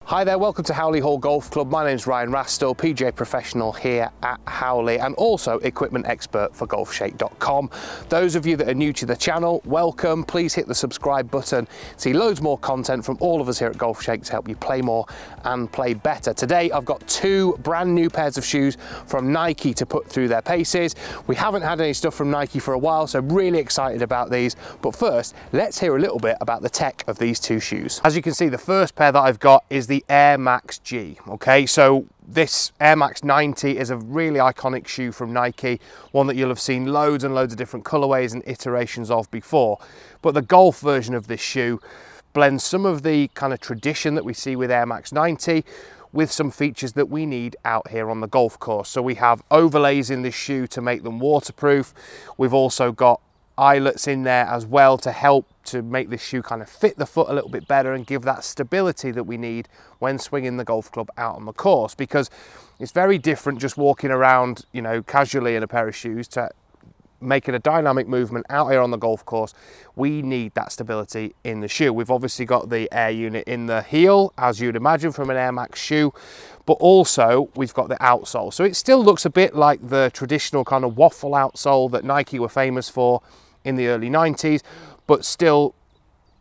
Hi there, welcome to Howley Hall Golf Club. My name's Ryan Rastall, PGA professional here at Howley and also equipment expert for Golfshake.com. Those of you that are new to the channel, welcome. Please hit the subscribe button. See loads more content from all of us here at Golfshake to help you play more and play better. Today I've got two brand new pairs of shoes from Nike to put through their paces. We haven't had any stuff from Nike for a while, so I'm really excited about these. But first, let's hear a little bit about the tech of these two shoes. As you can see, the first pair that I've got is the Air Max G. Okay, so this Air Max 90 is a really iconic shoe from Nike, one that you'll have seen loads and loads of different colorways and iterations of before. But the golf version of this shoe blends some of the kind of tradition that we see with Air Max 90 with some features that we need out here on the golf course. So we have overlays in this shoe to make them waterproof. We've also got eyelets in there as well to help to make this shoe kind of fit the foot a little bit better and give that stability that we need when swinging the golf club out on the course, because it's very different just walking around, you know, casually in a pair of shoes to making a dynamic movement out here on the golf course. We need that stability in the shoe. We've obviously got the air unit in the heel, as you'd imagine from an Air Max shoe, but also we've got the outsole. So it still looks a bit like the traditional kind of waffle outsole that Nike were famous for in the early 90s, but still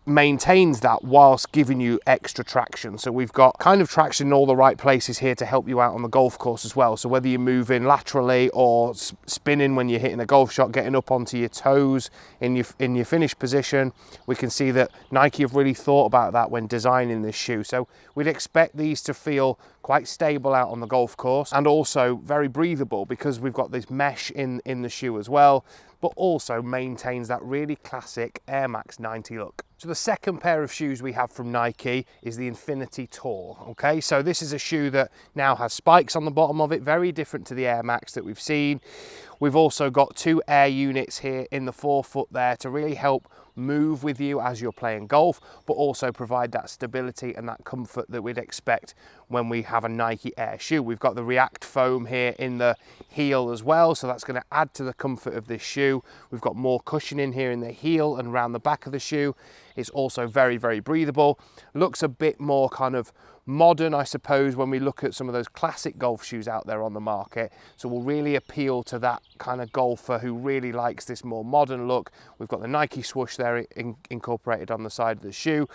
maintains that whilst giving you extra traction. So we've got kind of traction in all the right places here to help you out on the golf course as well. So whether you're moving laterally or spinning when you're hitting a golf shot, getting up onto your toes in your finish position, we can see that Nike have really thought about that when designing this shoe. So we'd expect these to feel quite stable out on the golf course and also very breathable because we've got this mesh in the shoe as well, but also maintains that really classic Air Max 90 look. So the second pair of shoes we have from Nike is the Infinity Tour. Okay, so this is a shoe that now has spikes on the bottom of it, very different to the Air Max that we've seen. We've also got two air units here in the forefoot there to really help move with you as you're playing golf, but also provide that stability and that comfort that we'd expect when we have a Nike Air shoe. We've got the React foam here in the heel as well, so that's going to add to the comfort of this shoe. We've got more cushioning here in the heel and around the back of the shoe. It's also very, very breathable. Looks a bit more kind of modern, I suppose, when we look at some of those classic golf shoes out there on the market. So will really appeal to that kind of golfer who really likes this more modern look. We've got the Nike swoosh there incorporated on the side of the shoe.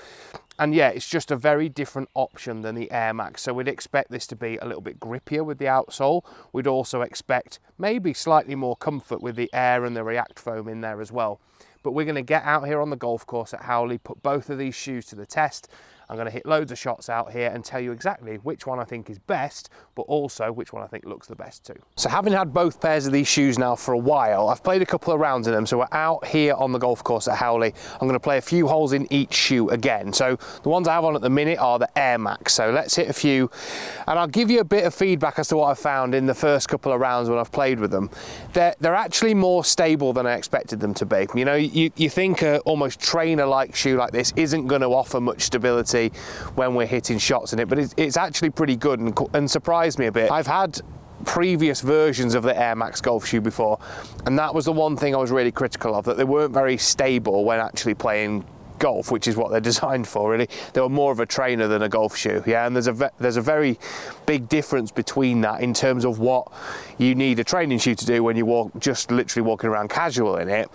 And yeah, it's just a very different option than the Air Max. So we'd expect this to be a little bit grippier with the outsole. We'd also expect maybe slightly more comfort with the Air and the React foam in there as well. But we're going to get out here on the golf course at Howley, put both of these shoes to the test. I'm going to hit loads of shots out here and tell you exactly which one I think is best, but also which one I think looks the best too. So having had both pairs of these shoes now for a while, I've played a couple of rounds in them. So we're out here on the golf course at Howley. I'm going to play a few holes in each shoe again. So the ones I have on at the minute are the Air Max. So let's hit a few and I'll give you a bit of feedback as to what I found in the first couple of rounds when I've played with them. They're actually more stable than I expected them to be. You know, you think a almost trainer-like shoe like this isn't going to offer much stability when we're hitting shots in it, but it's actually pretty good and surprised me a bit. I've had previous versions of the Air Max golf shoe before, and that was the one thing I was really critical of, that they weren't very stable when actually playing golf, which is what they're designed for, really. They were more of a trainer than a golf shoe, yeah, and there's a very big difference between that in terms of what you need a training shoe to do when you just literally walking around casual in it,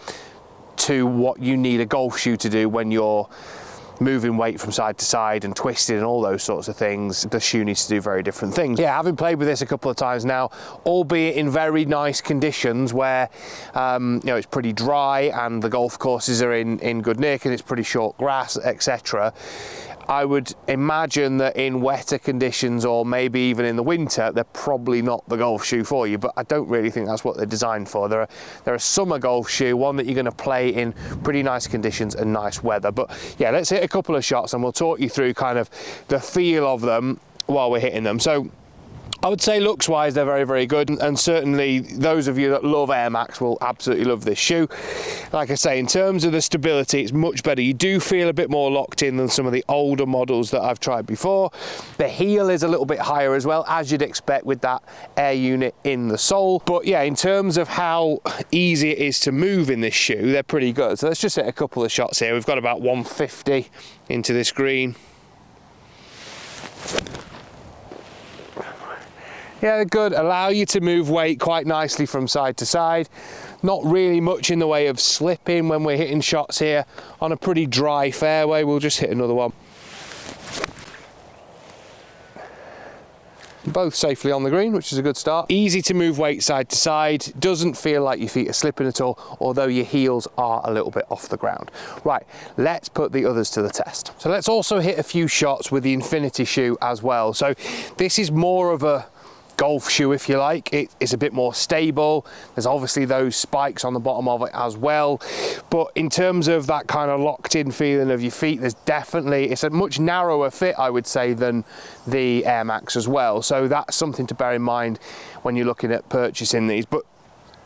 to what you need a golf shoe to do when you're moving weight from side to side and twisting and all those sorts of things. The shoe needs to do very different things. Yeah, having played with this a couple of times now, albeit in very nice conditions where you know, it's pretty dry and the golf courses are in good nick and it's pretty short grass, etc. I would imagine that in wetter conditions or maybe even in the winter, they're probably not the golf shoe for you, but I don't really think that's what they're designed for. They're a summer golf shoe, one that you're going to play in pretty nice conditions and nice weather. But yeah, let's hit a couple of shots and we'll talk you through kind of the feel of them while we're hitting them. So I would say looks wise they're very, very good, and certainly those of you that love Air Max will absolutely love this shoe. Like I say, in terms of the stability, it's much better. You do feel a bit more locked in than some of the older models that I've tried before. The heel is a little bit higher as well, as you'd expect with that air unit in the sole. But yeah, in terms of how easy it is to move in this shoe, they're pretty good. So let's just hit a couple of shots here. We've got about 150 into this green. Yeah, they're good, allow you to move weight quite nicely from side to side. Not really much in the way of slipping when we're hitting shots here on a pretty dry fairway. We'll just hit another one. Both safely on the green, which is a good start. Easy to move weight side to side, doesn't feel like your feet are slipping at all, although your heels are a little bit off the ground. Right, let's put the others to the test. So let's also hit a few shots with the Infinity shoe as well. So this is more of a golf shoe, if you like. It's a bit more stable. There's obviously those spikes on the bottom of it as well, but in terms of that kind of locked in feeling of your feet, there's definitely, it's a much narrower fit, I would say, than the Air Max as well, so that's something to bear in mind when you're looking at purchasing these. But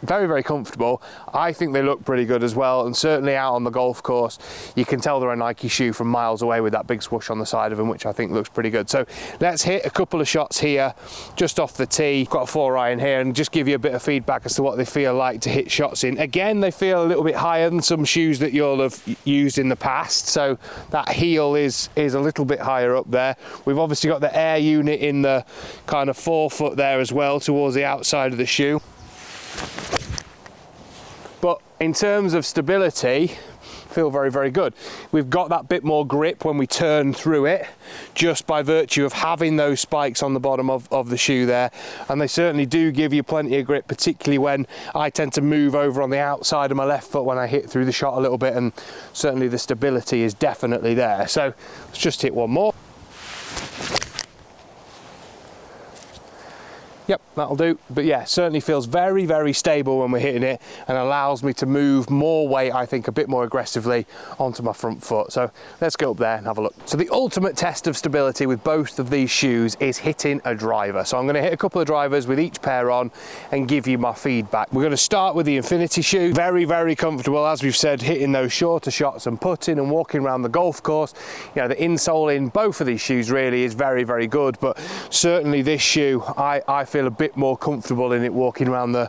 very, very comfortable. I think they look pretty good as well, and certainly out on the golf course you can tell they're a Nike shoe from miles away with that big swoosh on the side of them, which I think looks pretty good. So let's hit a couple of shots here just off the tee. Got a 4-iron here, and just give you a bit of feedback as to what they feel like to hit shots in. Again, they feel a little bit higher than some shoes that you'll have used in the past, so that heel is a little bit higher up there. We've obviously got the air unit in the kind of forefoot there as well towards the outside of the shoe. But in terms of stability, feel very, very good. We've got that bit more grip when we turn through it, just by virtue of having those spikes on the bottom of the shoe there, and they certainly do give you plenty of grip, particularly when I tend to move over on the outside of my left foot when I hit through the shot a little bit, and certainly the stability is definitely there. So let's just hit one more. Yep, that'll do. But yeah, certainly feels very, very stable when we're hitting it, and allows me to move more weight, I think, a bit more aggressively onto my front foot. So let's go up there and have a look. So the ultimate test of stability with both of these shoes is hitting a driver. So I'm going to hit a couple of drivers with each pair on and give you my feedback. We're going to start with the Infinity shoe. Very, very comfortable, as we've said, hitting those shorter shots and putting and walking around the golf course. You know, the insole in both of these shoes really is very, very good, but certainly this shoe, I feel a bit more comfortable in it walking around the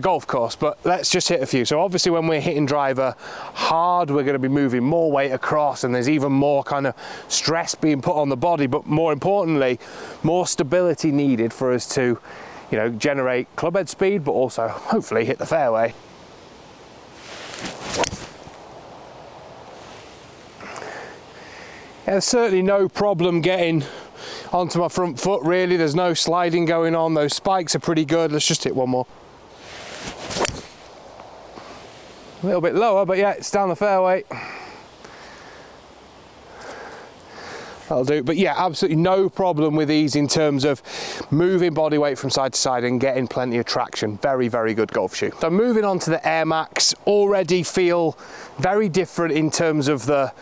golf course. But let's just hit a few. So obviously when we're hitting driver hard, we're going to be moving more weight across, and there's even more kind of stress being put on the body, but more importantly, more stability needed for us to, you know, generate clubhead speed, but also hopefully hit the fairway. Yeah, there's certainly no problem getting onto my front foot, really. There's no sliding going on. Those spikes are pretty good. Let's just hit one more. A little bit lower, but yeah, it's down the fairway. That'll do. But yeah, absolutely no problem with these in terms of moving body weight from side to side and getting plenty of traction. Very, very good golf shoe. So moving on to the Air Max, already feel very different in terms of the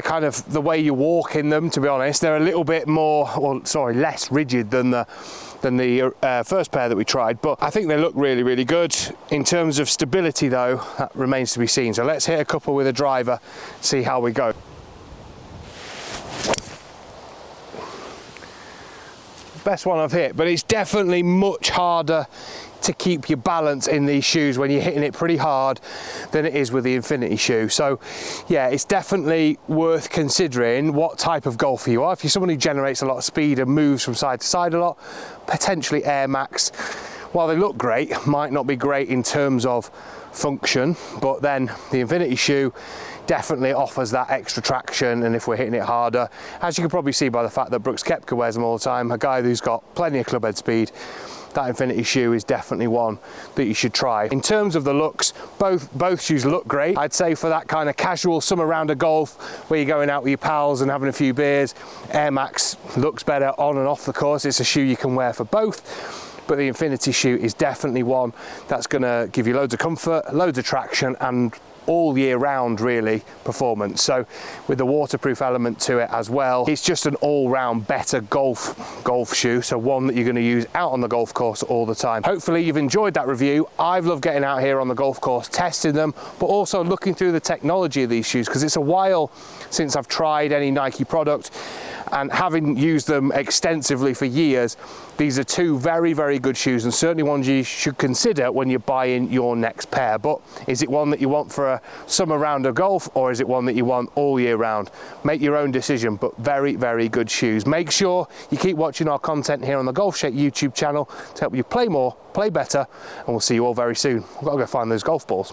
kind of the way you walk in them, to be honest. They're a little bit more, well, sorry, less rigid than the first pair that we tried, but I think they look really, really good. In terms of stability though, that remains to be seen. So let's hit a couple with a driver, see how we go. Best one I've hit, but it's definitely much harder to keep your balance in these shoes when you're hitting it pretty hard than it is with the Infinity shoe. So yeah, it's definitely worth considering what type of golfer you are. If you're someone who generates a lot of speed and moves from side to side a lot, potentially Air Max, while they look great, might not be great in terms of function, but then the Infinity shoe definitely offers that extra traction, and if we're hitting it harder, as you can probably see by the fact that Brooks Koepka wears them all the time, a guy who's got plenty of clubhead speed, that Infinity shoe is definitely one that you should try. In terms of the looks, both shoes look great. I'd say for that kind of casual summer round of golf where you're going out with your pals and having a few beers, Air Max looks better on and off the course. It's a shoe you can wear for both, but the Infinity shoe is definitely one that's going to give you loads of comfort, loads of traction, and all year round really performance. So with the waterproof element to it as well, it's just an all-round better golf shoe, so one that you're going to use out on the golf course all the time. Hopefully you've enjoyed that review. I've loved getting out here on the golf course, testing them, but also looking through the technology of these shoes, because it's a while since I've tried any Nike product, and having used them extensively for years, these are two very, very good shoes, and certainly ones you should consider when you're buying your next pair. But is it one that you want for a summer round of golf, or is it one that you want all year round? Make your own decision, but very, very good shoes. Make sure you keep watching our content here on the Golfshake YouTube channel to help you play more, play better, and we'll see you all very soon. I've got to go find those golf balls.